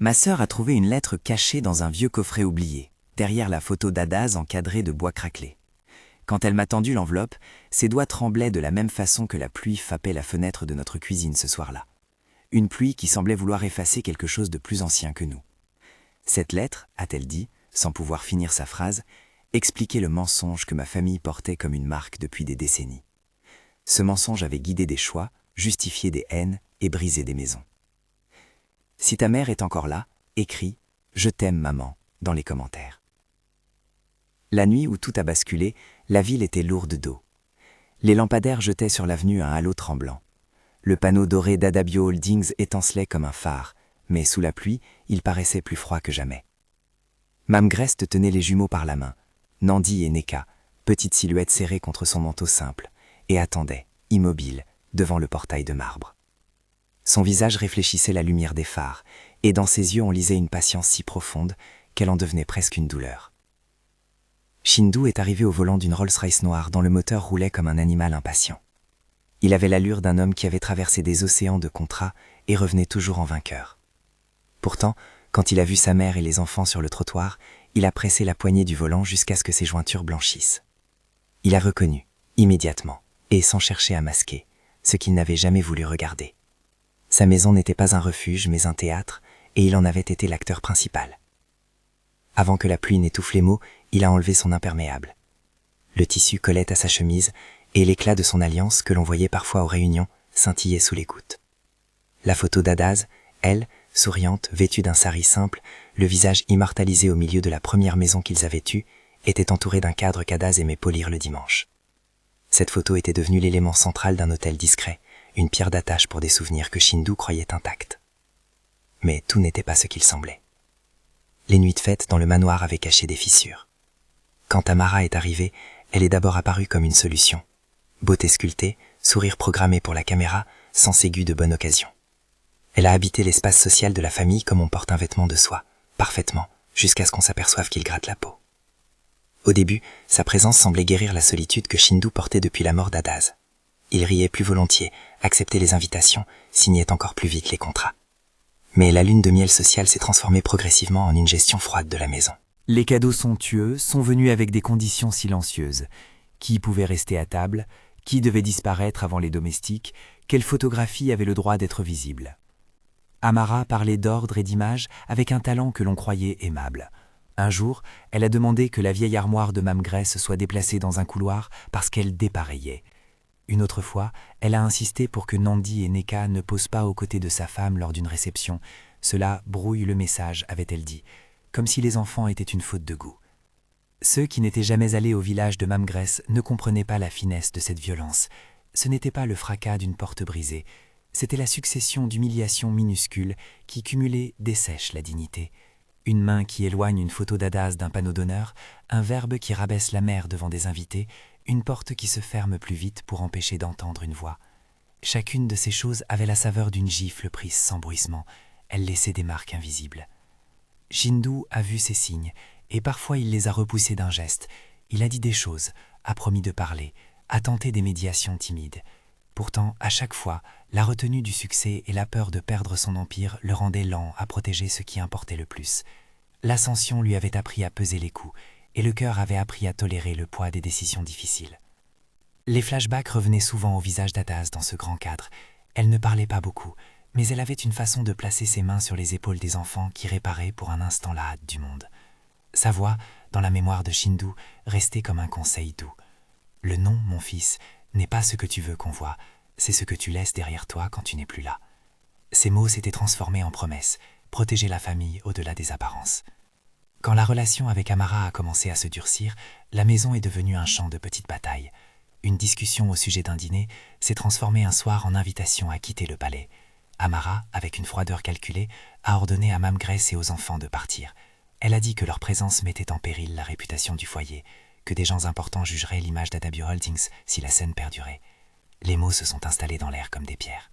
Ma sœur a trouvé une lettre cachée dans un vieux coffret oublié, derrière la photo d'Adaz encadrée de bois craquelé. Quand elle m'a tendu l'enveloppe, ses doigts tremblaient de la même façon que la pluie frappait la fenêtre de notre cuisine ce soir-là. Une pluie qui semblait vouloir effacer quelque chose de plus ancien que nous. Cette lettre, a-t-elle dit, sans pouvoir finir sa phrase, expliquait le mensonge que ma famille portait comme une marque depuis des décennies. Ce mensonge avait guidé des choix, justifié des haines et brisé des maisons. Si ta mère est encore là, écris « Je t'aime maman » dans les commentaires. La nuit où tout a basculé, la ville était lourde d'eau. Les lampadaires jetaient sur l'avenue un halo tremblant. Le panneau doré d'Adabio Holdings étincelait comme un phare, mais sous la pluie, il paraissait plus froid que jamais. Mme Grest tenait les jumeaux par la main, Nandi et Neka, petites silhouettes serrées contre son manteau simple, et attendait, immobile, devant le portail de marbre. Son visage réfléchissait la lumière des phares, et dans ses yeux on lisait une patience si profonde qu'elle en devenait presque une douleur. Shindu est arrivé au volant d'une Rolls-Royce noire dont le moteur roulait comme un animal impatient. Il avait l'allure d'un homme qui avait traversé des océans de contrats et revenait toujours en vainqueur. Pourtant, quand il a vu sa mère et les enfants sur le trottoir, il a pressé la poignée du volant jusqu'à ce que ses jointures blanchissent. Il a reconnu, immédiatement, et sans chercher à masquer, ce qu'il n'avait jamais voulu regarder. Sa maison n'était pas un refuge, mais un théâtre, et il en avait été l'acteur principal. Avant que la pluie n'étouffe les mots, il a enlevé son imperméable. Le tissu collait à sa chemise, et l'éclat de son alliance, que l'on voyait parfois aux réunions, scintillait sous les gouttes. La photo d'Adaz, elle, souriante, vêtue d'un sari simple, le visage immortalisé au milieu de la première maison qu'ils avaient eue, était entourée d'un cadre qu'Adaz aimait polir le dimanche. Cette photo était devenue l'élément central d'un hôtel discret, une pierre d'attache pour des souvenirs que Shindu croyait intacts. Mais tout n'était pas ce qu'il semblait. Les nuits de fête dans le manoir avaient caché des fissures. Quand Amara est arrivée, elle est d'abord apparue comme une solution. Beauté sculptée, sourire programmé pour la caméra, sens aigu de bonne occasion. Elle a habité l'espace social de la famille comme on porte un vêtement de soie, parfaitement, jusqu'à ce qu'on s'aperçoive qu'il gratte la peau. Au début, sa présence semblait guérir la solitude que Shindu portait depuis la mort d'Adaz. Il riait plus volontiers, acceptait les invitations, signait encore plus vite les contrats. Mais la lune de miel sociale s'est transformée progressivement en une gestion froide de la maison. Les cadeaux somptueux sont venus avec des conditions silencieuses. Qui pouvait rester à table? Qui devait disparaître avant les domestiques? Quelle photographie avait le droit d'être visible? Amara parlait d'ordre et d'image avec un talent que l'on croyait aimable. Un jour, elle a demandé que la vieille armoire de Mme Gress soit déplacée dans un couloir parce qu'elle dépareillait. Une autre fois, elle a insisté pour que Nandi et Neka ne posent pas aux côtés de sa femme lors d'une réception. Cela brouille le message, avait-elle dit, comme si les enfants étaient une faute de goût. Ceux qui n'étaient jamais allés au village de Mme Gress ne comprenaient pas la finesse de cette violence. Ce n'était pas le fracas d'une porte brisée, c'était la succession d'humiliations minuscules qui, cumulées, dessèchent la dignité. Une main qui éloigne une photo d'Adaz d'un panneau d'honneur, un verbe qui rabaisse la mère devant des invités, une porte qui se ferme plus vite pour empêcher d'entendre une voix. Chacune de ces choses avait la saveur d'une gifle prise sans bruissement. Elle laissait des marques invisibles. Shindu a vu ces signes, et parfois il les a repoussés d'un geste. Il a dit des choses, a promis de parler, a tenté des médiations timides. Pourtant, à chaque fois, la retenue du succès et la peur de perdre son empire le rendaient lent à protéger ce qui importait le plus. L'ascension lui avait appris à peser les coups, et le cœur avait appris à tolérer le poids des décisions difficiles. Les flashbacks revenaient souvent au visage d'Adaz dans ce grand cadre. Elle ne parlait pas beaucoup, mais elle avait une façon de placer ses mains sur les épaules des enfants qui réparaient pour un instant la hâte du monde. Sa voix, dans la mémoire de Shindu, restait comme un conseil doux. « Le nom, mon fils, n'est pas ce que tu veux qu'on voit, c'est ce que tu laisses derrière toi quand tu n'es plus là. » Ces mots s'étaient transformés en promesses, protéger la famille au-delà des apparences. Quand la relation avec Amara a commencé à se durcir, la maison est devenue un champ de petites batailles. Une discussion au sujet d'un dîner s'est transformée un soir en invitation à quitter le palais. Amara, avec une froideur calculée, a ordonné à Mme Gress et aux enfants de partir. Elle a dit que leur présence mettait en péril la réputation du foyer, que des gens importants jugeraient l'image d'Adabio Holdings si la scène perdurait. Les mots se sont installés dans l'air comme des pierres.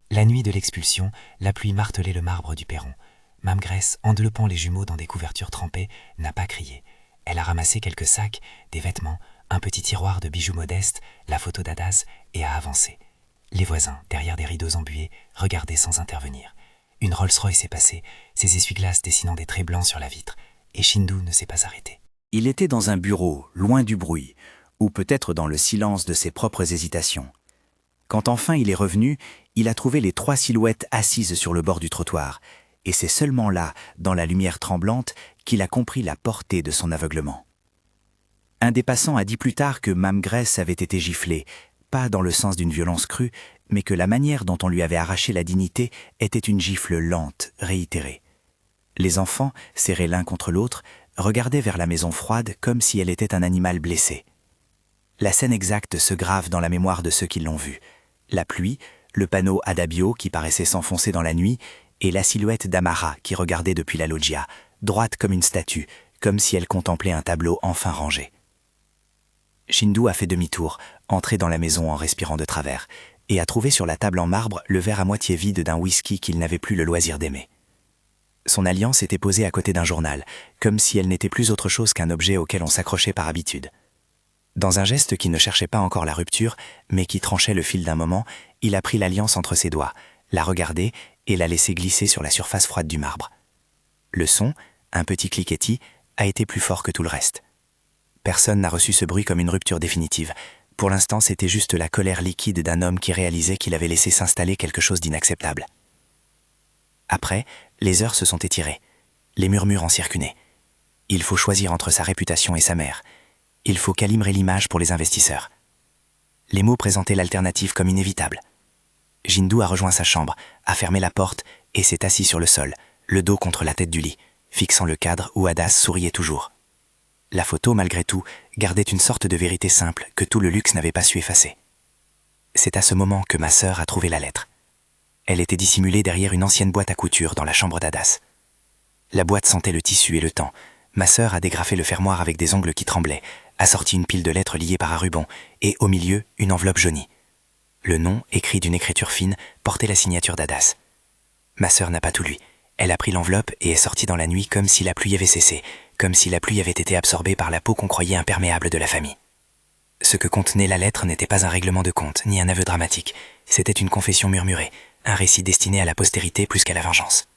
La nuit de l'expulsion, la pluie martelait le marbre du perron. Mme Gress, enveloppant les jumeaux dans des couvertures trempées, n'a pas crié. Elle a ramassé quelques sacs, des vêtements, un petit tiroir de bijoux modestes, la photo d'Adaz, et a avancé. Les voisins, derrière des rideaux embués, regardaient sans intervenir. Une Rolls-Royce est passée, ses essuie-glaces dessinant des traits blancs sur la vitre, et Shindu ne s'est pas arrêté. Il était dans un bureau, loin du bruit, ou peut-être dans le silence de ses propres hésitations. Quand enfin il est revenu, il a trouvé les 3 silhouettes assises sur le bord du trottoir, et c'est seulement là, dans la lumière tremblante, qu'il a compris la portée de son aveuglement. Un des passants a dit plus tard que Mame Grace avait été giflée, pas dans le sens d'une violence crue, mais que la manière dont on lui avait arraché la dignité était une gifle lente, réitérée. Les enfants, serrés l'un contre l'autre, regardaient vers la maison froide comme si elle était un animal blessé. La scène exacte se grave dans la mémoire de ceux qui l'ont vue. La pluie, le panneau Adagio qui paraissait s'enfoncer dans la nuit, et la silhouette d'Amara qui regardait depuis la loggia, droite comme une statue, comme si elle contemplait un tableau enfin rangé. Shindu a fait demi-tour, entré dans la maison en respirant de travers, et a trouvé sur la table en marbre le verre à moitié vide d'un whisky qu'il n'avait plus le loisir d'aimer. Son alliance était posée à côté d'un journal, comme si elle n'était plus autre chose qu'un objet auquel on s'accrochait par habitude. Dans un geste qui ne cherchait pas encore la rupture, mais qui tranchait le fil d'un moment, il a pris l'alliance entre ses doigts, l'a regardée et l'a laissée glisser sur la surface froide du marbre. Le son, un petit cliquetis, a été plus fort que tout le reste. Personne n'a reçu ce bruit comme une rupture définitive. Pour l'instant, c'était juste la colère liquide d'un homme qui réalisait qu'il avait laissé s'installer quelque chose d'inacceptable. Après, les heures se sont étirées. Les murmures en circulaient. Il faut choisir entre sa réputation et sa mère. Il faut calibrer l'image pour les investisseurs. Les mots présentaient l'alternative comme inévitable. Shindu a rejoint sa chambre, a fermé la porte et s'est assis sur le sol, le dos contre la tête du lit, fixant le cadre où Hadas souriait toujours. La photo, malgré tout, gardait une sorte de vérité simple que tout le luxe n'avait pas su effacer. C'est à ce moment que ma sœur a trouvé la lettre. Elle était dissimulée derrière une ancienne boîte à couture dans la chambre d'Hadas. La boîte sentait le tissu et le temps. Ma sœur a dégrafé le fermoir avec des ongles qui tremblaient, a sorti une pile de lettres liées par un ruban, et au milieu, une enveloppe jaunie. Le nom, écrit d'une écriture fine, portait la signature d'Hadas. Ma sœur n'a pas tout lu. Elle a pris l'enveloppe et est sortie dans la nuit comme si la pluie avait cessé, comme si la pluie avait été absorbée par la peau qu'on croyait imperméable de la famille. Ce que contenait la lettre n'était pas un règlement de compte, ni un aveu dramatique. C'était une confession murmurée, un récit destiné à la postérité plus qu'à la vengeance.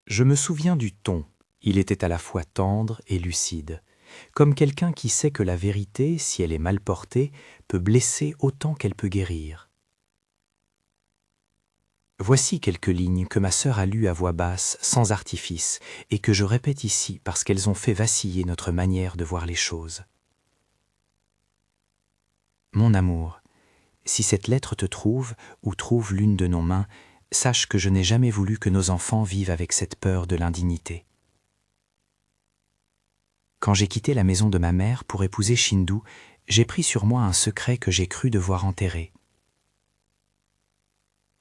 Je me souviens du ton. Il était à la fois tendre et lucide, comme quelqu'un qui sait que la vérité, si elle est mal portée, peut blesser autant qu'elle peut guérir. Voici quelques lignes que ma sœur a lues à voix basse, sans artifice, et que je répète ici parce qu'elles ont fait vaciller notre manière de voir les choses. Mon amour, si cette lettre te trouve, ou trouve l'une de nos mains, sache que je n'ai jamais voulu que nos enfants vivent avec cette peur de l'indignité. Quand j'ai quitté la maison de ma mère pour épouser Shindu, j'ai pris sur moi un secret que j'ai cru devoir enterrer.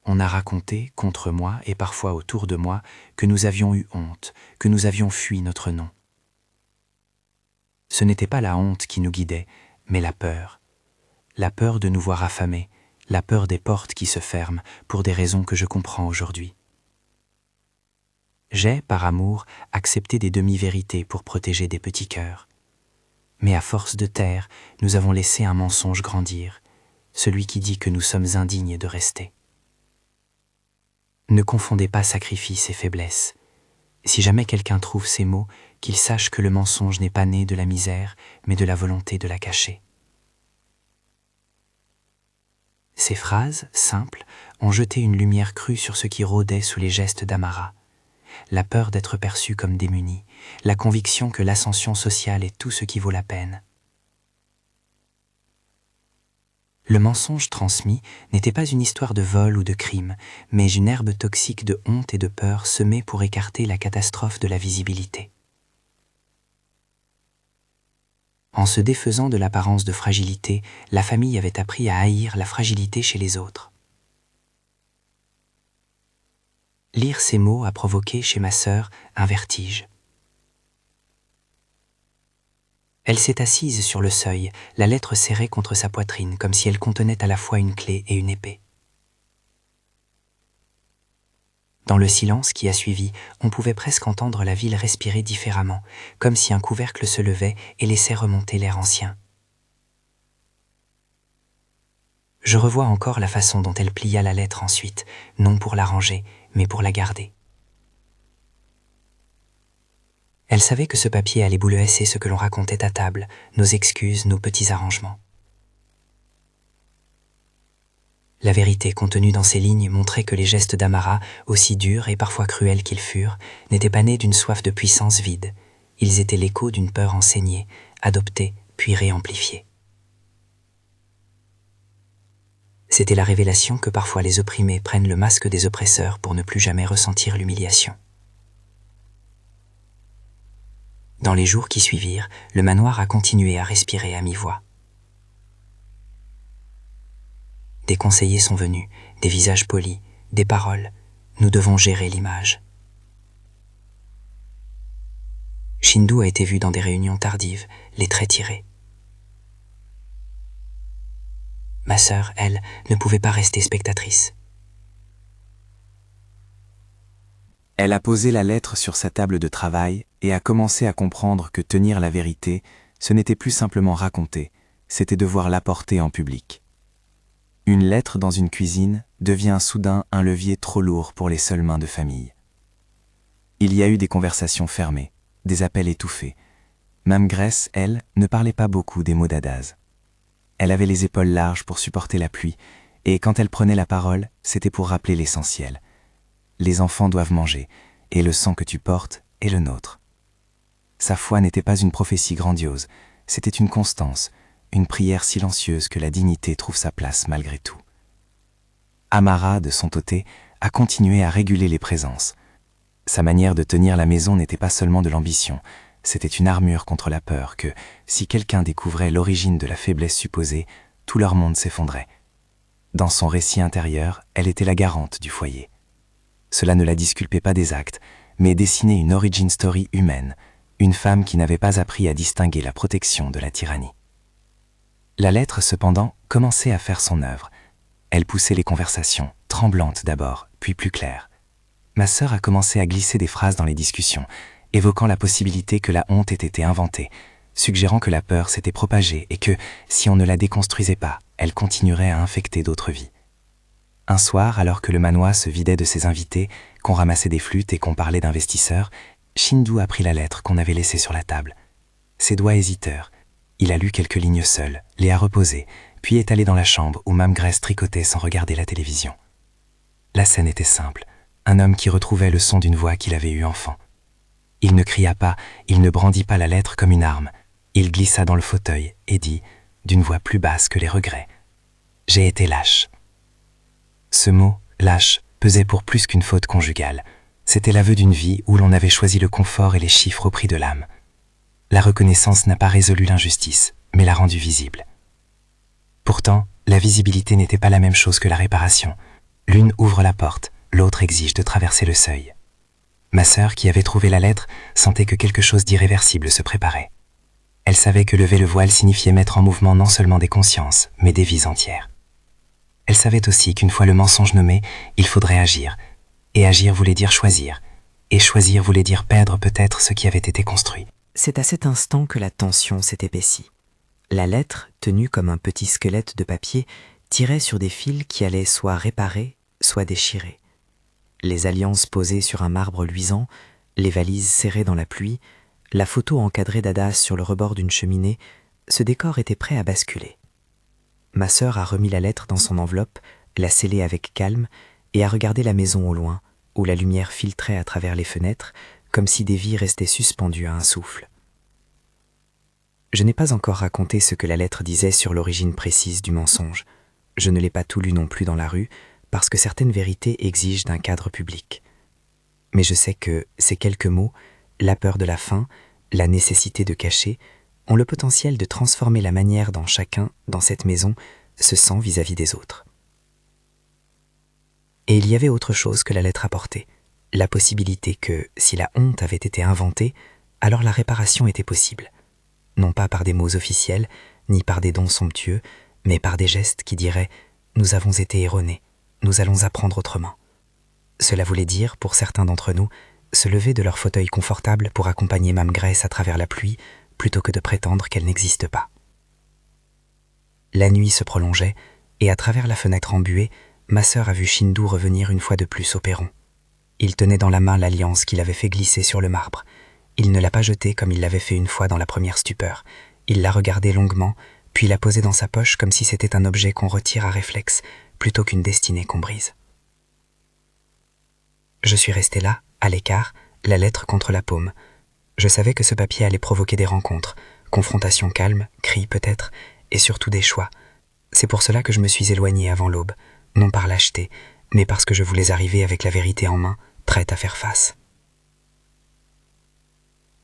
On a raconté, contre moi et parfois autour de moi, que nous avions eu honte, que nous avions fui notre nom. Ce n'était pas la honte qui nous guidait, mais la peur de nous voir affamés, la peur des portes qui se ferment pour des raisons que je comprends aujourd'hui. J'ai, par amour, accepté des demi-vérités pour protéger des petits cœurs. Mais à force de taire, nous avons laissé un mensonge grandir, celui qui dit que nous sommes indignes de rester. Ne confondez pas sacrifice et faiblesse. Si jamais quelqu'un trouve ces mots, qu'il sache que le mensonge n'est pas né de la misère, mais de la volonté de la cacher. Ces phrases, simples, ont jeté une lumière crue sur ce qui rôdait sous les gestes d'Amara. La peur d'être perçu comme démuni, la conviction que l'ascension sociale est tout ce qui vaut la peine. Le mensonge transmis n'était pas une histoire de vol ou de crime, mais une herbe toxique de honte et de peur semée pour écarter la catastrophe de la visibilité. En se défaisant de l'apparence de fragilité, la famille avait appris à haïr la fragilité chez les autres. Lire ces mots a provoqué chez ma sœur un vertige. Elle s'est assise sur le seuil, la lettre serrée contre sa poitrine, comme si elle contenait à la fois une clé et une épée. Dans le silence qui a suivi, on pouvait presque entendre la ville respirer différemment, comme si un couvercle se levait et laissait remonter l'air ancien. Je revois encore la façon dont elle plia la lettre ensuite, non pour la ranger, mais pour la garder. Elle savait que ce papier allait bouleverser ce que l'on racontait à table, nos excuses, nos petits arrangements. La vérité contenue dans ces lignes montrait que les gestes d'Amara, aussi durs et parfois cruels qu'ils furent, n'étaient pas nés d'une soif de puissance vide. Ils étaient l'écho d'une peur enseignée, adoptée, puis réamplifiée. C'était la révélation que parfois les opprimés prennent le masque des oppresseurs pour ne plus jamais ressentir l'humiliation. Dans les jours qui suivirent, le manoir a continué à respirer à mi-voix. Des conseillers sont venus, des visages polis, des paroles. Nous devons gérer l'image. Shindu a été vu dans des réunions tardives, les traits tirés. Ma sœur, elle, ne pouvait pas rester spectatrice. Elle a posé la lettre sur sa table de travail et a commencé à comprendre que tenir la vérité, ce n'était plus simplement raconter, c'était devoir l'apporter en public. Une lettre dans une cuisine devient soudain un levier trop lourd pour les seules mains de famille. Il y a eu des conversations fermées, des appels étouffés. Mame Grace, elle, ne parlait pas beaucoup des mots d'Adaz. Elle avait les épaules larges pour supporter la pluie, et quand elle prenait la parole, c'était pour rappeler l'essentiel. Les enfants doivent manger, et le sang que tu portes est le nôtre. Sa foi n'était pas une prophétie grandiose, c'était une constance, une prière silencieuse que la dignité trouve sa place malgré tout. Amara, de son côté, a continué à réguler les présences. Sa manière de tenir la maison n'était pas seulement de l'ambition, c'était une armure contre la peur que, si quelqu'un découvrait l'origine de la faiblesse supposée, tout leur monde s'effondrait. Dans son récit intérieur, elle était la garante du foyer. Cela ne la disculpait pas des actes, mais dessinait une origin story humaine, une femme qui n'avait pas appris à distinguer la protection de la tyrannie. La lettre, cependant, commençait à faire son œuvre. Elle poussait les conversations, tremblantes d'abord, puis plus claires. Ma sœur a commencé à glisser des phrases dans les discussions, évoquant la possibilité que la honte ait été inventée, suggérant que la peur s'était propagée et que, si on ne la déconstruisait pas, elle continuerait à infecter d'autres vies. Un soir, alors que le manoir se vidait de ses invités, qu'on ramassait des flûtes et qu'on parlait d'investisseurs, Shindu a pris la lettre qu'on avait laissée sur la table. Ses doigts hésiteurs. Il a lu quelques lignes seul, les a reposées, puis est allé dans la chambre où Mame Grace tricotait sans regarder la télévision. La scène était simple. Un homme qui retrouvait le son d'une voix qu'il avait eue enfant. Il ne cria pas, il ne brandit pas la lettre comme une arme. Il glissa dans le fauteuil et dit, d'une voix plus basse que les regrets, « J'ai été lâche ». Ce mot, lâche, pesait pour plus qu'une faute conjugale. C'était l'aveu d'une vie où l'on avait choisi le confort et les chiffres au prix de l'âme. La reconnaissance n'a pas résolu l'injustice, mais l'a rendue visible. Pourtant, la visibilité n'était pas la même chose que la réparation. L'une ouvre la porte, l'autre exige de traverser le seuil. Ma sœur, qui avait trouvé la lettre, sentait que quelque chose d'irréversible se préparait. Elle savait que lever le voile signifiait mettre en mouvement non seulement des consciences, mais des vies entières. Elle savait aussi qu'une fois le mensonge nommé, il faudrait agir. Et agir voulait dire choisir. Et choisir voulait dire perdre peut-être ce qui avait été construit. C'est à cet instant que la tension s'est épaissie. La lettre, tenue comme un petit squelette de papier, tirait sur des fils qui allaient soit réparer, soit déchirer. Les alliances posées sur un marbre luisant, les valises serrées dans la pluie, la photo encadrée d'Adaz sur le rebord d'une cheminée, ce décor était prêt à basculer. Ma sœur a remis la lettre dans son enveloppe, l'a scellée avec calme et a regardé la maison au loin, où la lumière filtrait à travers les fenêtres, comme si des vies restaient suspendues à un souffle. Je n'ai pas encore raconté ce que la lettre disait sur l'origine précise du mensonge. Je ne l'ai pas tout lu non plus dans la rue, parce que certaines vérités exigent d'un cadre public. Mais je sais que ces quelques mots, la peur de la faim, la nécessité de cacher, ont le potentiel de transformer la manière dont chacun, dans cette maison, se sent vis-à-vis des autres. Et il y avait autre chose que la lettre apportait, la possibilité que, si la honte avait été inventée, alors la réparation était possible. Non pas par des mots officiels, ni par des dons somptueux, mais par des gestes qui diraient « Nous avons été erronés, nous allons apprendre autrement ». Cela voulait dire, pour certains d'entre nous, se lever de leur fauteuil confortable pour accompagner Mame Grace à travers la pluie, plutôt que de prétendre qu'elle n'existe pas. La nuit se prolongeait, et à travers la fenêtre embuée, ma sœur a vu Shindu revenir une fois de plus au perron. Il tenait dans la main l'alliance qu'il avait fait glisser sur le marbre. Il ne l'a pas jetée comme il l'avait fait une fois dans la première stupeur. Il l'a regardée longuement, puis l'a posée dans sa poche comme si c'était un objet qu'on retire à réflexe, plutôt qu'une destinée qu'on brise. Je suis resté là, à l'écart, la lettre contre la paume. Je savais que ce papier allait provoquer des rencontres, confrontations calmes, cris peut-être, et surtout des choix. C'est pour cela que je me suis éloigné avant l'aube, non par lâcheté, mais parce que je voulais arriver avec la vérité en main, prête à faire face.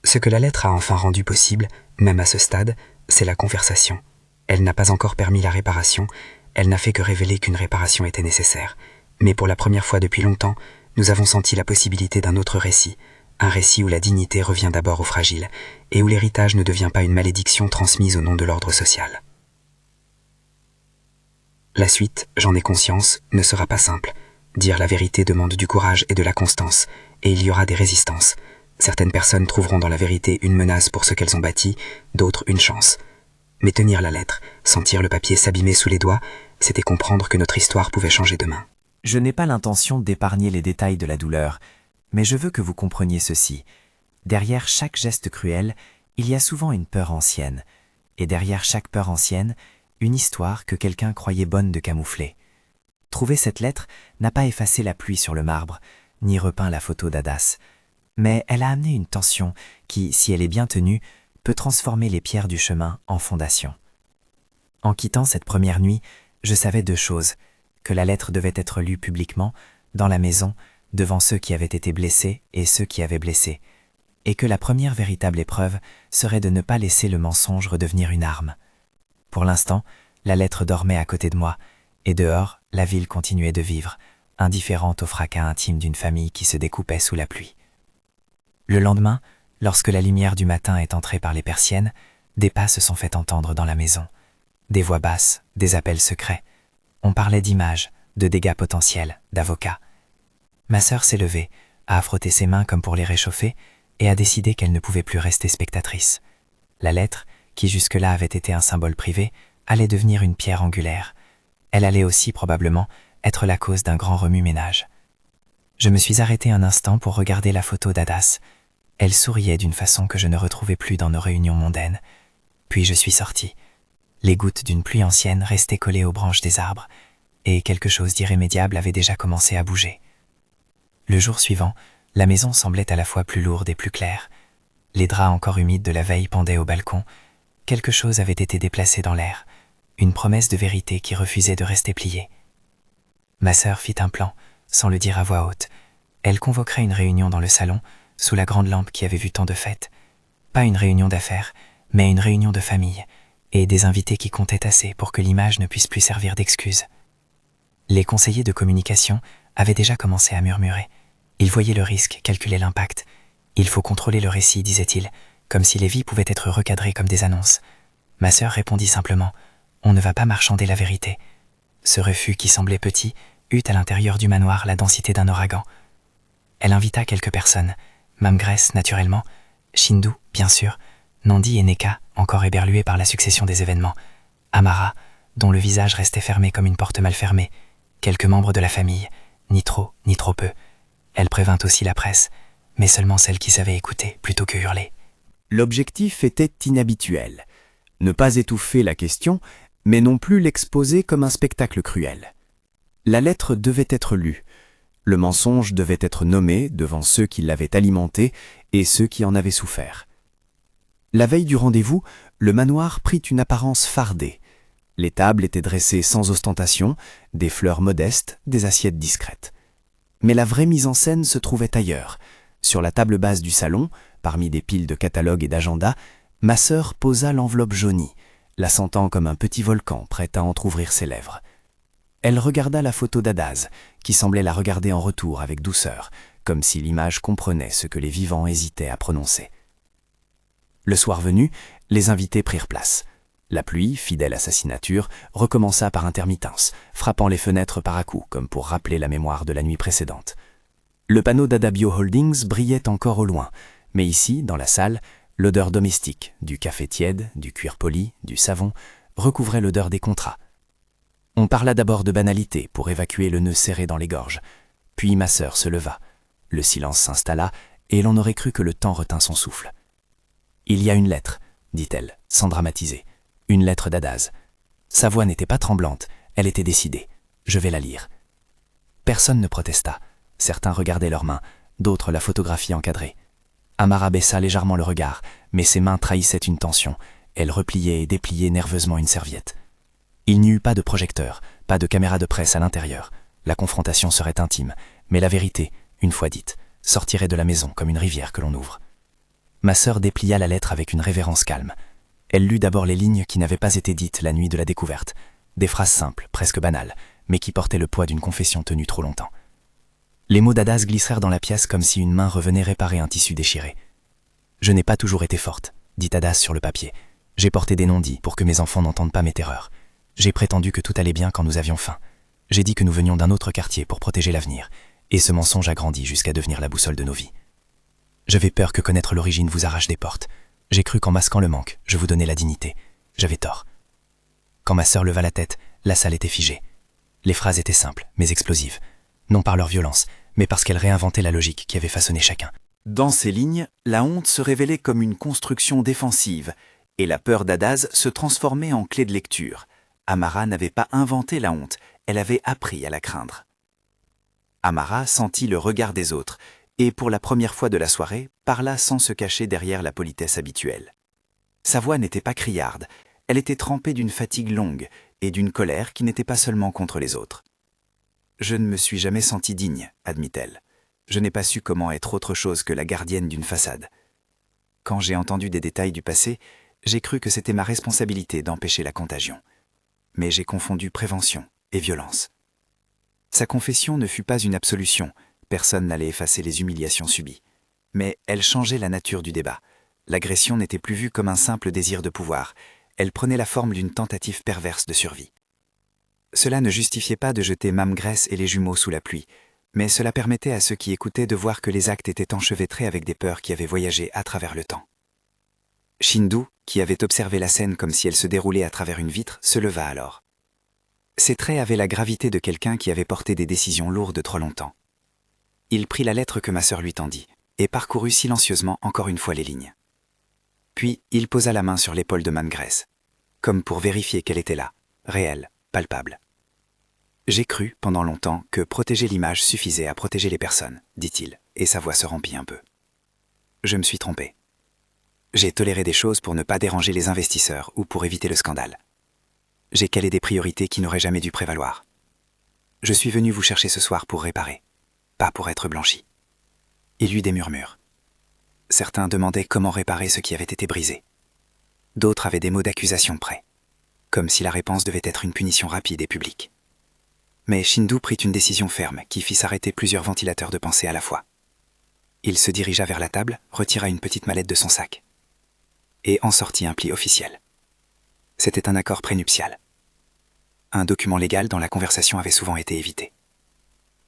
Ce que la lettre a enfin rendu possible, même à ce stade, c'est la conversation. Elle n'a pas encore permis la réparation, elle n'a fait que révéler qu'une réparation était nécessaire. Mais pour la première fois depuis longtemps, nous avons senti la possibilité d'un autre récit, un récit où la dignité revient d'abord aux fragiles, et où l'héritage ne devient pas une malédiction transmise au nom de l'ordre social. La suite, j'en ai conscience, ne sera pas simple. Dire la vérité demande du courage et de la constance, et il y aura des résistances. Certaines personnes trouveront dans la vérité une menace pour ce qu'elles ont bâti, d'autres une chance. Mais tenir la lettre, sentir le papier s'abîmer sous les doigts, c'était comprendre que notre histoire pouvait changer demain. Je n'ai pas l'intention d'épargner les détails de la douleur, mais je veux que vous compreniez ceci. Derrière chaque geste cruel, il y a souvent une peur ancienne, et derrière chaque peur ancienne, une histoire que quelqu'un croyait bonne de camoufler. Trouver cette lettre n'a pas effacé la pluie sur le marbre, ni repeint la photo d'Adas, mais elle a amené une tension qui, si elle est bien tenue, peut transformer les pierres du chemin en fondation. En quittant cette première nuit, je savais deux choses, que la lettre devait être lue publiquement, dans la maison, devant ceux qui avaient été blessés et ceux qui avaient blessé, et que la première véritable épreuve serait de ne pas laisser le mensonge redevenir une arme. Pour l'instant, la lettre dormait à côté de moi, et dehors, la ville continuait de vivre, indifférente au fracas intime d'une famille qui se découpait sous la pluie. Le lendemain, lorsque la lumière du matin est entrée par les persiennes, des pas se sont fait entendre dans la maison. Des voix basses, des appels secrets. On parlait d'images, de dégâts potentiels, d'avocats. Ma sœur s'est levée, a frotté ses mains comme pour les réchauffer, et a décidé qu'elle ne pouvait plus rester spectatrice. La lettre, qui jusque-là avait été un symbole privé, allait devenir une pierre angulaire. Elle allait aussi, probablement, être la cause d'un grand remue-ménage. Je me suis arrêté un instant pour regarder la photo d'Adas. Elle souriait d'une façon que je ne retrouvais plus dans nos réunions mondaines. Puis je suis sorti. Les gouttes d'une pluie ancienne restaient collées aux branches des arbres, et quelque chose d'irrémédiable avait déjà commencé à bouger. Le jour suivant, la maison semblait à la fois plus lourde et plus claire. Les draps encore humides de la veille pendaient au balcon. Quelque chose avait été déplacé dans l'air, une promesse de vérité qui refusait de rester pliée. Ma sœur fit un plan, sans le dire à voix haute. Elle convoquerait une réunion dans le salon, sous la grande lampe qui avait vu tant de fêtes. Pas une réunion d'affaires, mais une réunion de famille, et des invités qui comptaient assez pour que l'image ne puisse plus servir d'excuse. Les conseillers de communication avaient déjà commencé à murmurer. Ils voyaient le risque, calculaient l'impact. Il faut contrôler le récit, disait-il, comme si les vies pouvaient être recadrées comme des annonces. Ma sœur répondit simplement « On ne va pas marchander la vérité ». Ce refus qui semblait petit eut à l'intérieur du manoir la densité d'un ouragan. Elle invita quelques personnes, Mamgrès naturellement, Shindu, bien sûr, Nandi et Neka, encore éberlués par la succession des événements, Amara, dont le visage restait fermé comme une porte mal fermée, quelques membres de la famille, ni trop, ni trop peu. Elle prévint aussi la presse, mais seulement celle qui savait écouter plutôt que hurler. L'objectif était inhabituel. Ne pas étouffer la question, mais non plus l'exposer comme un spectacle cruel. La lettre devait être lue. Le mensonge devait être nommé devant ceux qui l'avaient alimenté et ceux qui en avaient souffert. La veille du rendez-vous, le manoir prit une apparence fardée. Les tables étaient dressées sans ostentation, des fleurs modestes, des assiettes discrètes. Mais la vraie mise en scène se trouvait ailleurs. Sur la table basse du salon, parmi des piles de catalogues et d'agendas, ma sœur posa l'enveloppe jaunie, la sentant comme un petit volcan prêt à entr'ouvrir ses lèvres. Elle regarda la photo d'Adaz, qui semblait la regarder en retour avec douceur, comme si l'image comprenait ce que les vivants hésitaient à prononcer. Le soir venu, les invités prirent place. La pluie, fidèle à sa signature, recommença par intermittence, frappant les fenêtres par à-coups, comme pour rappeler la mémoire de la nuit précédente. Le panneau d'Adabio Holdings brillait encore au loin, mais ici, dans la salle, l'odeur domestique, du café tiède, du cuir poli, du savon, recouvrait l'odeur des contrats. On parla d'abord de banalité pour évacuer le nœud serré dans les gorges. Puis ma sœur se leva. Le silence s'installa et l'on aurait cru que le temps retint son souffle. « Il y a une lettre, dit-elle, sans dramatiser. Une lettre d'Adaz. Sa voix n'était pas tremblante, elle était décidée. Je vais la lire. » Personne ne protesta. Certains regardaient leurs mains, d'autres la photographie encadrée. Amara baissa légèrement le regard, mais ses mains trahissaient une tension. Elle repliait et dépliait nerveusement une serviette. Il n'y eut pas de projecteur, pas de caméra de presse à l'intérieur. La confrontation serait intime, mais la vérité, une fois dite, sortirait de la maison comme une rivière que l'on ouvre. Ma sœur déplia la lettre avec une révérence calme. Elle lut d'abord les lignes qui n'avaient pas été dites la nuit de la découverte, des phrases simples, presque banales, mais qui portaient le poids d'une confession tenue trop longtemps. Les mots d'Adaz glissèrent dans la pièce comme si une main revenait réparer un tissu déchiré. « Je n'ai pas toujours été forte, dit Adaz sur le papier. J'ai porté des non-dits pour que mes enfants n'entendent pas mes terreurs. J'ai prétendu que tout allait bien quand nous avions faim. J'ai dit que nous venions d'un autre quartier pour protéger l'avenir, et ce mensonge a grandi jusqu'à devenir la boussole de nos vies. J'avais peur que connaître l'origine vous arrache des portes. J'ai cru qu'en masquant le manque, je vous donnais la dignité. J'avais tort. » Quand ma sœur leva la tête, la salle était figée. Les phrases étaient simples, mais explosives. Non par leur violence, mais parce qu'elles réinventaient la logique qui avait façonné chacun. Dans ces lignes, la honte se révélait comme une construction défensive, et la peur d'Adaz se transformait en clé de lecture. Amara n'avait pas inventé la honte, elle avait appris à la craindre. Amara sentit le regard des autres, et pour la première fois de la soirée, parla sans se cacher derrière la politesse habituelle. Sa voix n'était pas criarde, elle était trempée d'une fatigue longue et d'une colère qui n'était pas seulement contre les autres. « Je ne me suis jamais sentie digne, admit-elle. Je n'ai pas su comment être autre chose que la gardienne d'une façade. Quand j'ai entendu des détails du passé, j'ai cru que c'était ma responsabilité d'empêcher la contagion. Mais j'ai confondu prévention et violence. Sa confession ne fut pas une absolution, personne n'allait effacer les humiliations subies. Mais elle changeait la nature du débat. L'agression n'était plus vue comme un simple désir de pouvoir, elle prenait la forme d'une tentative perverse de survie. Cela ne justifiait pas de jeter Mamgrès et les jumeaux sous la pluie, mais cela permettait à ceux qui écoutaient de voir que les actes étaient enchevêtrés avec des peurs qui avaient voyagé à travers le temps. Shindu, qui avait observé la scène comme si elle se déroulait à travers une vitre, se leva alors. Ses traits avaient la gravité de quelqu'un qui avait porté des décisions lourdes trop longtemps. Il prit la lettre que ma sœur lui tendit, et parcourut silencieusement encore une fois les lignes. Puis il posa la main sur l'épaule de Mamgrès, comme pour vérifier qu'elle était là, réelle, palpable. « J'ai cru, pendant longtemps, que protéger l'image suffisait à protéger les personnes, dit-il, et sa voix se rompit un peu. Je me suis trompé. J'ai toléré des choses pour ne pas déranger les investisseurs ou pour éviter le scandale. J'ai calé des priorités qui n'auraient jamais dû prévaloir. Je suis venu vous chercher ce soir pour réparer, pas pour être blanchi. » Il y eut des murmures. Certains demandaient comment réparer ce qui avait été brisé. D'autres avaient des mots d'accusation prêts, comme si la réponse devait être une punition rapide et publique. Mais Shindu prit une décision ferme qui fit s'arrêter plusieurs ventilateurs de pensée à la fois. Il se dirigea vers la table, retira une petite mallette de son sac et en sortit un pli officiel. C'était un accord prénuptial. Un document légal dont la conversation avait souvent été évitée.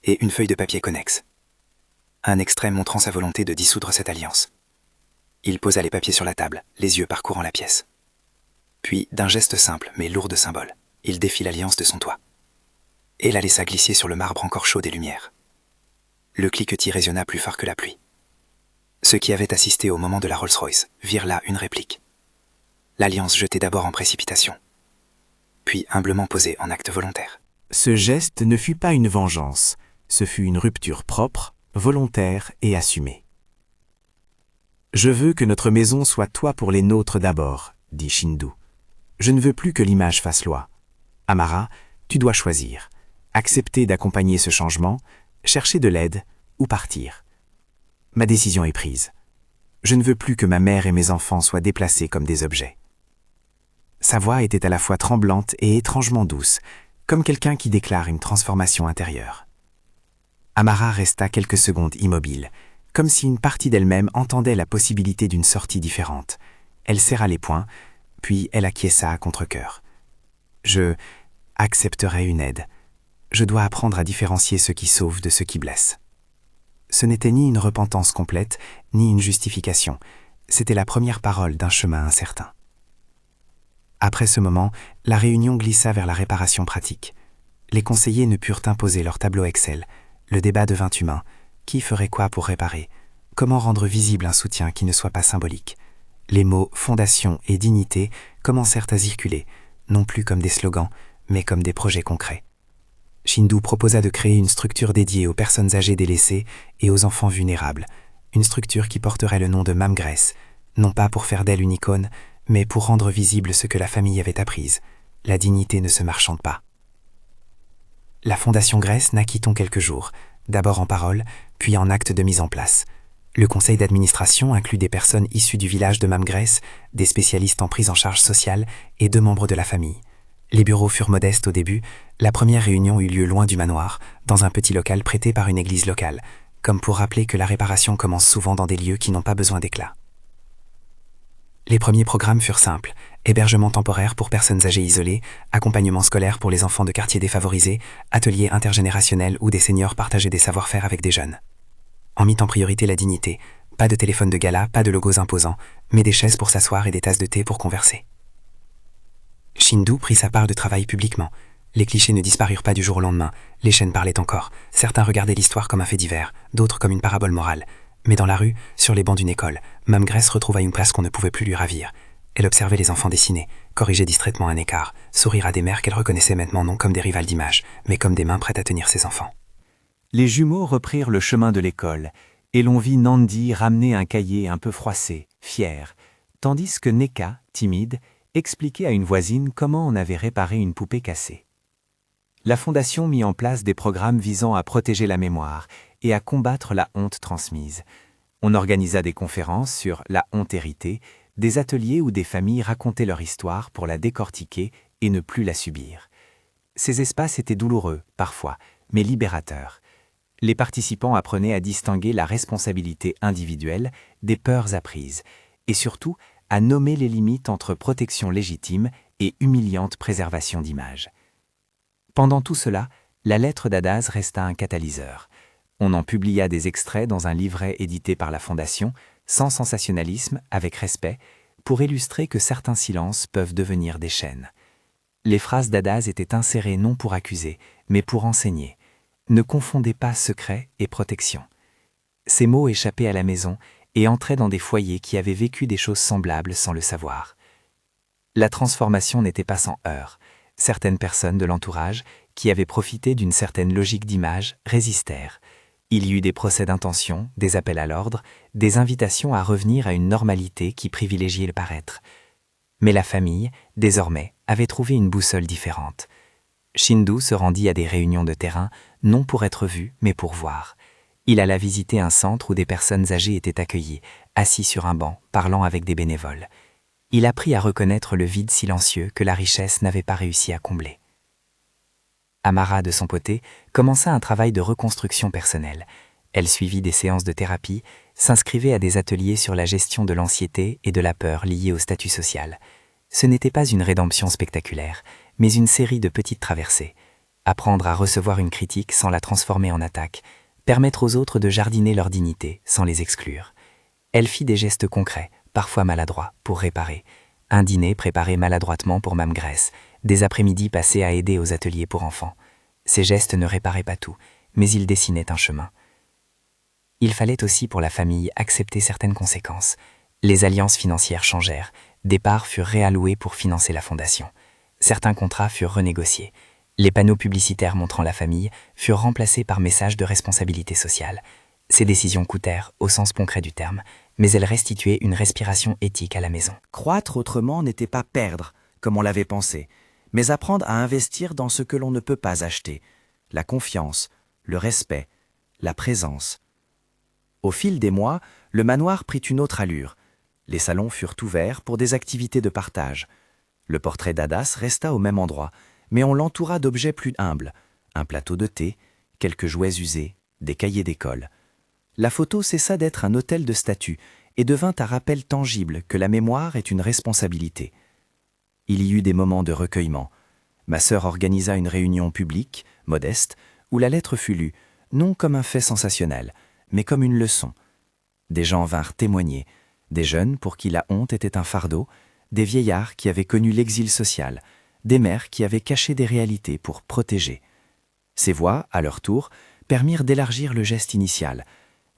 Et une feuille de papier connexe. Un extrait montrant sa volonté de dissoudre cette alliance. Il posa les papiers sur la table, les yeux parcourant la pièce. Puis, d'un geste simple mais lourd de symbole, il défit l'alliance de son toit. Et la laissa glisser sur le marbre encore chaud des lumières. Le cliquetis résonna plus fort que la pluie. Ceux qui avaient assisté au moment de la Rolls-Royce virent là une réplique. L'alliance jetée d'abord en précipitation, puis humblement posée en acte volontaire. Ce geste ne fut pas une vengeance, ce fut une rupture propre, volontaire et assumée. « Je veux que notre maison soit toit pour les nôtres d'abord, » dit Shindu. « Je ne veux plus que l'image fasse loi. Amara, tu dois choisir. Accepter d'accompagner ce changement, chercher de l'aide ou partir. Ma décision est prise. Je ne veux plus que ma mère et mes enfants soient déplacés comme des objets. » Sa voix était à la fois tremblante et étrangement douce, comme quelqu'un qui déclare une transformation intérieure. Amara resta quelques secondes immobile, comme si une partie d'elle-même entendait la possibilité d'une sortie différente. Elle serra les poings, puis elle acquiesça à contre-cœur. « Je accepterai une aide. Je dois apprendre à différencier ce qui sauve de ce qui blesse. » Ce n'était ni une repentance complète, ni une justification. C'était la première parole d'un chemin incertain. Après ce moment, la réunion glissa vers la réparation pratique. Les conseillers ne purent imposer leur tableau Excel. Le débat devint humain. Qui ferait quoi pour réparer? comment rendre visible un soutien qui ne soit pas symbolique? Les mots « fondation » et « dignité » commencèrent à circuler, non plus comme des slogans, mais comme des projets concrets. Shindu proposa de créer une structure dédiée aux personnes âgées délaissées et aux enfants vulnérables, une structure qui porterait le nom de Mam Grace, non pas pour faire d'elle une icône, mais pour rendre visible ce que la famille avait apprise. La dignité ne se marchande pas. La Fondation Grace naquit en quelques jours, d'abord en paroles, puis en actes de mise en place. Le conseil d'administration inclut des personnes issues du village de Mam Grace, des spécialistes en prise en charge sociale et 2 membres de la famille. Les bureaux furent modestes au début, la première réunion eut lieu loin du manoir, dans un petit local prêté par une église locale, comme pour rappeler que la réparation commence souvent dans des lieux qui n'ont pas besoin d'éclat. Les premiers programmes furent simples, hébergement temporaire pour personnes âgées isolées, accompagnement scolaire pour les enfants de quartiers défavorisés, ateliers intergénérationnels où des seniors partageaient des savoir-faire avec des jeunes. On mit en priorité la dignité, pas de téléphone de gala, pas de logos imposants, mais des chaises pour s'asseoir et des tasses de thé pour converser. Shindu prit sa part de travail publiquement. Les clichés ne disparurent pas du jour au lendemain, les chaînes parlaient encore, certains regardaient l'histoire comme un fait divers, d'autres comme une parabole morale. Mais dans la rue, sur les bancs d'une école, Mam Grace retrouva une place qu'on ne pouvait plus lui ravir. Elle observait les enfants dessiner, corrigeait distraitement un écart, sourire à des mères qu'elle reconnaissait maintenant non comme des rivales d'image, mais comme des mains prêtes à tenir ses enfants. Les jumeaux reprirent le chemin de l'école, et l'on vit Nandi ramener un cahier un peu froissé, fier, tandis que Neka, timide, expliquait à une voisine comment on avait réparé une poupée cassée. La Fondation mit en place des programmes visant à protéger la mémoire et à combattre la honte transmise. On organisa des conférences sur la honte héritée, des ateliers où des familles racontaient leur histoire pour la décortiquer et ne plus la subir. Ces espaces étaient douloureux, parfois, mais libérateurs. Les participants apprenaient à distinguer la responsabilité individuelle des peurs apprises, et surtout à nommer les limites entre protection légitime et humiliante préservation d'image. Pendant tout cela, la lettre d'Adaz resta un catalyseur. On en publia des extraits dans un livret édité par la Fondation, sans sensationnalisme, avec respect, pour illustrer que certains silences peuvent devenir des chaînes. Les phrases d'Adaz étaient insérées non pour accuser, mais pour enseigner. Ne confondez pas secret et protection. Ces mots échappaient à la maison et entraient dans des foyers qui avaient vécu des choses semblables sans le savoir. La transformation n'était pas sans heurts. Certaines personnes de l'entourage, qui avaient profité d'une certaine logique d'image, résistèrent. Il y eut des procès d'intention, des appels à l'ordre, des invitations à revenir à une normalité qui privilégiait le paraître. Mais la famille, désormais, avait trouvé une boussole différente. Shindu se rendit à des réunions de terrain, non pour être vu, mais pour voir. Il alla visiter un centre où des personnes âgées étaient accueillies, assis sur un banc, parlant avec des bénévoles. Il apprit à reconnaître le vide silencieux que la richesse n'avait pas réussi à combler. Amara, de son côté, commença un travail de reconstruction personnelle. Elle suivit des séances de thérapie, s'inscrivait à des ateliers sur la gestion de l'anxiété et de la peur liées au statut social. Ce n'était pas une rédemption spectaculaire, mais une série de petites traversées. Apprendre à recevoir une critique sans la transformer en attaque, permettre aux autres de jardiner leur dignité sans les exclure. Elle fit des gestes concrets, parfois maladroits, pour réparer. Un dîner préparé maladroitement pour Mam Grace, des après-midi passés à aider aux ateliers pour enfants. Ces gestes ne réparaient pas tout, mais ils dessinaient un chemin. Il fallait aussi pour la famille accepter certaines conséquences. Les alliances financières changèrent, des parts furent réallouées pour financer la fondation. Certains contrats furent renégociés. Les panneaux publicitaires montrant la famille furent remplacés par messages de responsabilité sociale. Ces décisions coûtèrent, au sens concret du terme, mais elles restituaient une respiration éthique à la maison. Croître autrement n'était pas perdre, comme on l'avait pensé, mais apprendre à investir dans ce que l'on ne peut pas acheter, la confiance, le respect, la présence. Au fil des mois, le manoir prit une autre allure. Les salons furent ouverts pour des activités de partage. Le portrait d'Adas resta au même endroit, mais on l'entoura d'objets plus humbles, un plateau de thé, quelques jouets usés, des cahiers d'école. La photo cessa d'être un autel de statut et devint un rappel tangible que la mémoire est une responsabilité. Il y eut des moments de recueillement. Ma sœur organisa une réunion publique, modeste, où la lettre fut lue, non comme un fait sensationnel, mais comme une leçon. Des gens vinrent témoigner, des jeunes pour qui la honte était un fardeau, des vieillards qui avaient connu l'exil social, des mères qui avaient caché des réalités pour protéger. Ces voix, à leur tour, permirent d'élargir le geste initial.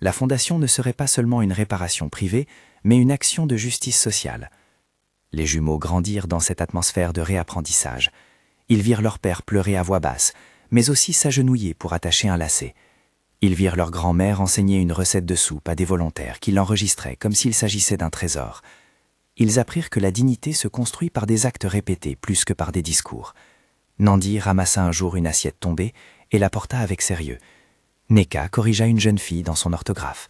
la fondation ne serait pas seulement une réparation privée, mais une action de justice sociale. Les jumeaux grandirent dans cette atmosphère de réapprentissage. Ils virent leur père pleurer à voix basse, mais aussi s'agenouiller pour attacher un lacet. Ils virent leur grand-mère enseigner une recette de soupe à des volontaires qui l'enregistraient comme s'il s'agissait d'un trésor. Ils apprirent que la dignité se construit par des actes répétés plus que par des discours. Nandi ramassa un jour une assiette tombée et la porta avec sérieux. Neka corrigea une jeune fille dans son orthographe.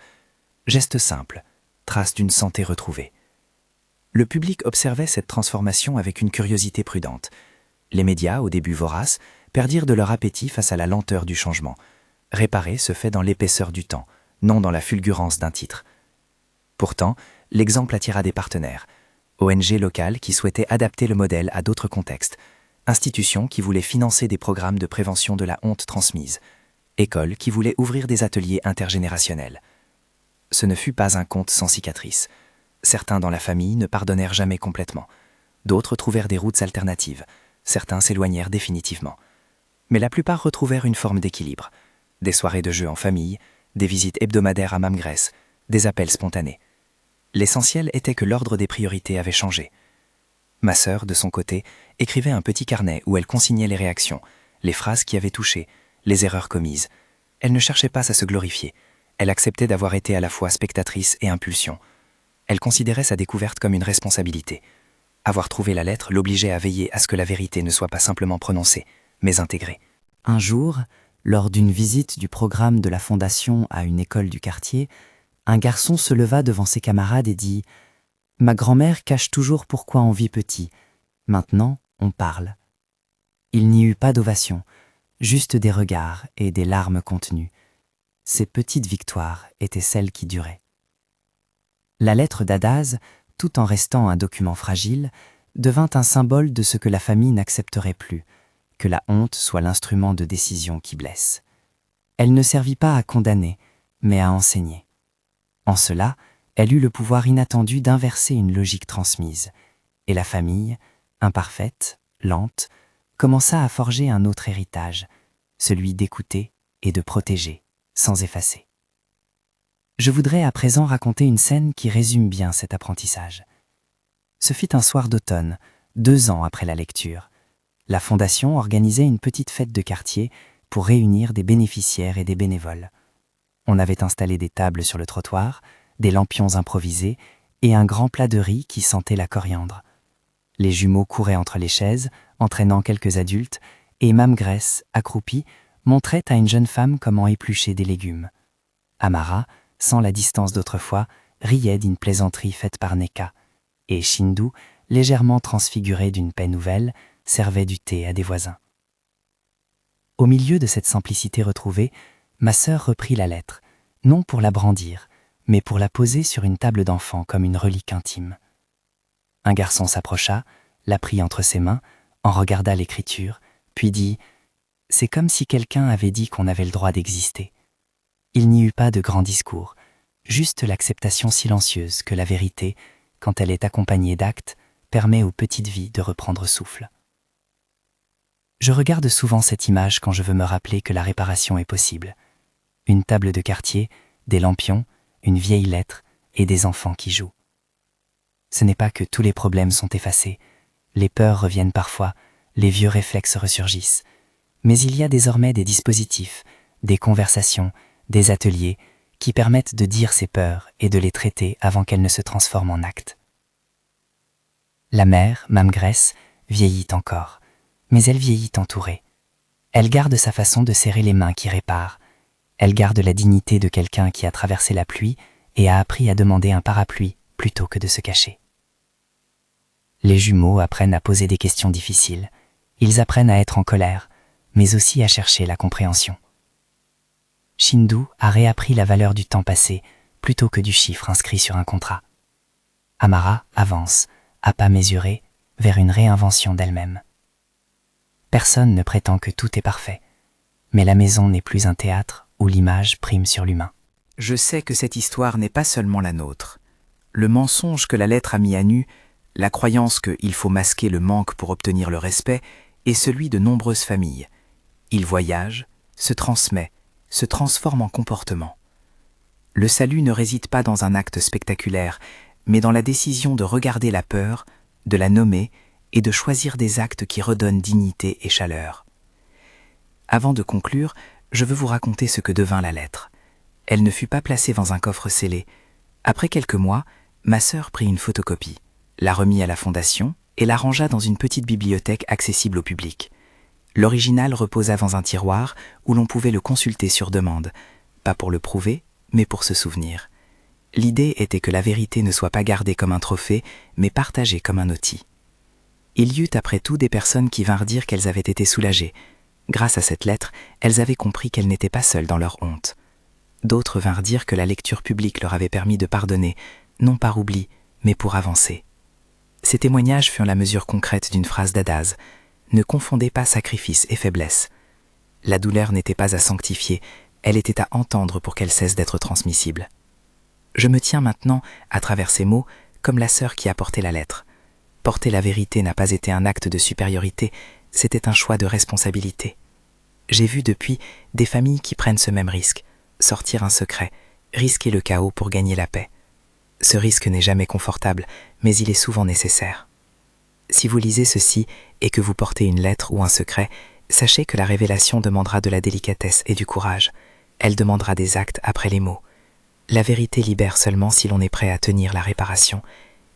Geste simple, trace d'une santé retrouvée. Le public observait cette transformation avec une curiosité prudente. Les médias, au début voraces, perdirent de leur appétit face à la lenteur du changement. Réparer se fait dans l'épaisseur du temps, non dans la fulgurance d'un titre. Pourtant, l'exemple attira des partenaires. ONG locales qui souhaitaient adapter le modèle à d'autres contextes. Institutions qui voulaient financer des programmes de prévention de la honte transmise. Écoles qui voulaient ouvrir des ateliers intergénérationnels. Ce ne fut pas un conte sans cicatrices. Certains dans la famille ne pardonnèrent jamais complètement. D'autres trouvèrent des routes alternatives. Certains s'éloignèrent définitivement. Mais la plupart retrouvèrent une forme d'équilibre. Des soirées de jeux en famille, des visites hebdomadaires à Mamgrès, des appels spontanés. L'essentiel était que l'ordre des priorités avait changé. Ma sœur, de son côté, écrivait un petit carnet où elle consignait les réactions, les phrases qui avaient touché, les erreurs commises. Elle ne cherchait pas à se glorifier. Elle acceptait d'avoir été à la fois spectatrice et impulsion. Elle considérait sa découverte comme une responsabilité. Avoir trouvé la lettre l'obligeait à veiller à ce que la vérité ne soit pas simplement prononcée, mais intégrée. Un jour, lors d'une visite du programme de la Fondation à une école du quartier, un garçon se leva devant ses camarades et dit « Ma grand-mère cache toujours pourquoi on vit petit. Maintenant, on parle. » Il n'y eut pas d'ovation, juste des regards et des larmes contenues. Ces petites victoires étaient celles qui duraient. La lettre d'Adaz, tout en restant un document fragile, devint un symbole de ce que la famille n'accepterait plus, que la honte soit l'instrument de décision qui blesse. Elle ne servit pas à condamner, mais à enseigner. En cela, elle eut le pouvoir inattendu d'inverser une logique transmise, et la famille, imparfaite, lente, commença à forger un autre héritage, celui d'écouter et de protéger, sans effacer. Je voudrais à présent raconter une scène qui résume bien cet apprentissage. Ce fut un soir d'automne, 2 ans après la lecture. La Fondation organisait une petite fête de quartier pour réunir des bénéficiaires et des bénévoles. On avait installé des tables sur le trottoir, des lampions improvisés et un grand plat de riz qui sentait la coriandre. Les jumeaux couraient entre les chaises, entraînant quelques adultes, et Mamgrès, accroupie, montrait à une jeune femme comment éplucher des légumes. Amara, sans la distance d'autrefois, riait d'une plaisanterie faite par Neka, et Shindu, légèrement transfiguré d'une paix nouvelle, servait du thé à des voisins. Au milieu de cette simplicité retrouvée, ma sœur reprit la lettre, non pour la brandir, mais pour la poser sur une table d'enfant comme une relique intime. Un garçon s'approcha, la prit entre ses mains, en regarda l'écriture, puis dit « C'est comme si quelqu'un avait dit qu'on avait le droit d'exister. » Il n'y eut pas de grand discours, juste l'acceptation silencieuse que la vérité, quand elle est accompagnée d'actes, permet aux petites vies de reprendre souffle. Je regarde souvent cette image quand je veux me rappeler que la réparation est possible. Une table de quartier, des lampions, une vieille lettre et des enfants qui jouent. Ce n'est pas que tous les problèmes sont effacés, les peurs reviennent parfois, les vieux réflexes ressurgissent, mais il y a désormais des dispositifs, des conversations, des ateliers qui permettent de dire ces peurs et de les traiter avant qu'elles ne se transforment en actes. La mère, Mamgrès, vieillit encore, mais elle vieillit entourée. Elle garde sa façon de serrer les mains qui réparent. Elle garde la dignité de quelqu'un qui a traversé la pluie et a appris à demander un parapluie plutôt que de se cacher. Les jumeaux apprennent à poser des questions difficiles. Ils apprennent à être en colère, mais aussi à chercher la compréhension. Shindu a réappris la valeur du temps passé plutôt que du chiffre inscrit sur un contrat. Amara avance, à pas mesurés, vers une réinvention d'elle-même. Personne ne prétend que tout est parfait, mais la maison n'est plus un théâtre où l'image prime sur l'humain. Je sais que cette histoire n'est pas seulement la nôtre. Le mensonge que la lettre a mis à nu, la croyance qu'il faut masquer le manque pour obtenir le respect, est celui de nombreuses familles. Il voyage, se transmet, se transforme en comportement. Le salut ne réside pas dans un acte spectaculaire, mais dans la décision de regarder la peur, de la nommer et de choisir des actes qui redonnent dignité et chaleur. Avant de conclure, je veux vous raconter ce que devint la lettre. Elle ne fut pas placée dans un coffre scellé. Après quelques mois, ma sœur prit une photocopie, la remit à la fondation et la rangea dans une petite bibliothèque accessible au public. L'original reposa dans un tiroir où l'on pouvait le consulter sur demande, pas pour le prouver, mais pour se souvenir. L'idée était que la vérité ne soit pas gardée comme un trophée, mais partagée comme un outil. Il y eut après tout des personnes qui vinrent dire qu'elles avaient été soulagées. Grâce à cette lettre, elles avaient compris qu'elles n'étaient pas seules dans leur honte. D'autres vinrent dire que la lecture publique leur avait permis de pardonner, non par oubli, mais pour avancer. Ces témoignages furent la mesure concrète d'une phrase d'Adaz. Ne confondez pas sacrifice et faiblesse. La douleur n'était pas à sanctifier, elle était à entendre pour qu'elle cesse d'être transmissible. Je me tiens maintenant, à travers ces mots, comme la sœur qui a porté la lettre. Porter la vérité n'a pas été un acte de supériorité, c'était un choix de responsabilité. J'ai vu depuis des familles qui prennent ce même risque, sortir un secret, risquer le chaos pour gagner la paix. Ce risque n'est jamais confortable, mais il est souvent nécessaire. Si vous lisez ceci et que vous portez une lettre ou un secret, sachez que la révélation demandera de la délicatesse et du courage. Elle demandera des actes après les mots. La vérité libère seulement si l'on est prêt à tenir la réparation.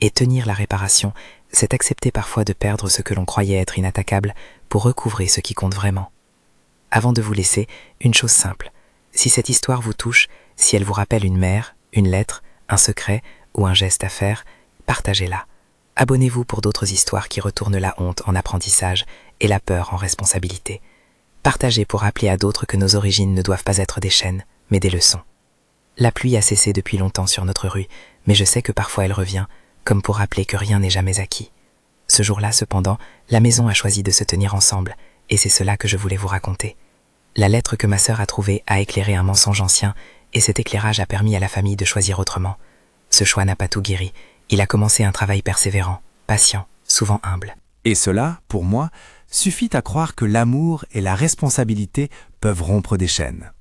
Et tenir la réparation, c'est accepter parfois de perdre ce que l'on croyait être inattaquable pour recouvrer ce qui compte vraiment. Avant de vous laisser, une chose simple. Si cette histoire vous touche, si elle vous rappelle une mère, une lettre, un secret ou un geste à faire, partagez-la. Abonnez-vous pour d'autres histoires qui retournent la honte en apprentissage et la peur en responsabilité. Partagez pour rappeler à d'autres que nos origines ne doivent pas être des chaînes, mais des leçons. La pluie a cessé depuis longtemps sur notre rue, mais je sais que parfois elle revient, comme pour rappeler que rien n'est jamais acquis. Ce jour-là, cependant, la maison a choisi de se tenir ensemble, et c'est cela que je voulais vous raconter. La lettre que ma sœur a trouvée a éclairé un mensonge ancien, et cet éclairage a permis à la famille de choisir autrement. Ce choix n'a pas tout guéri, il a commencé un travail persévérant, patient, souvent humble. Et cela, pour moi, suffit à croire que l'amour et la responsabilité peuvent rompre des chaînes.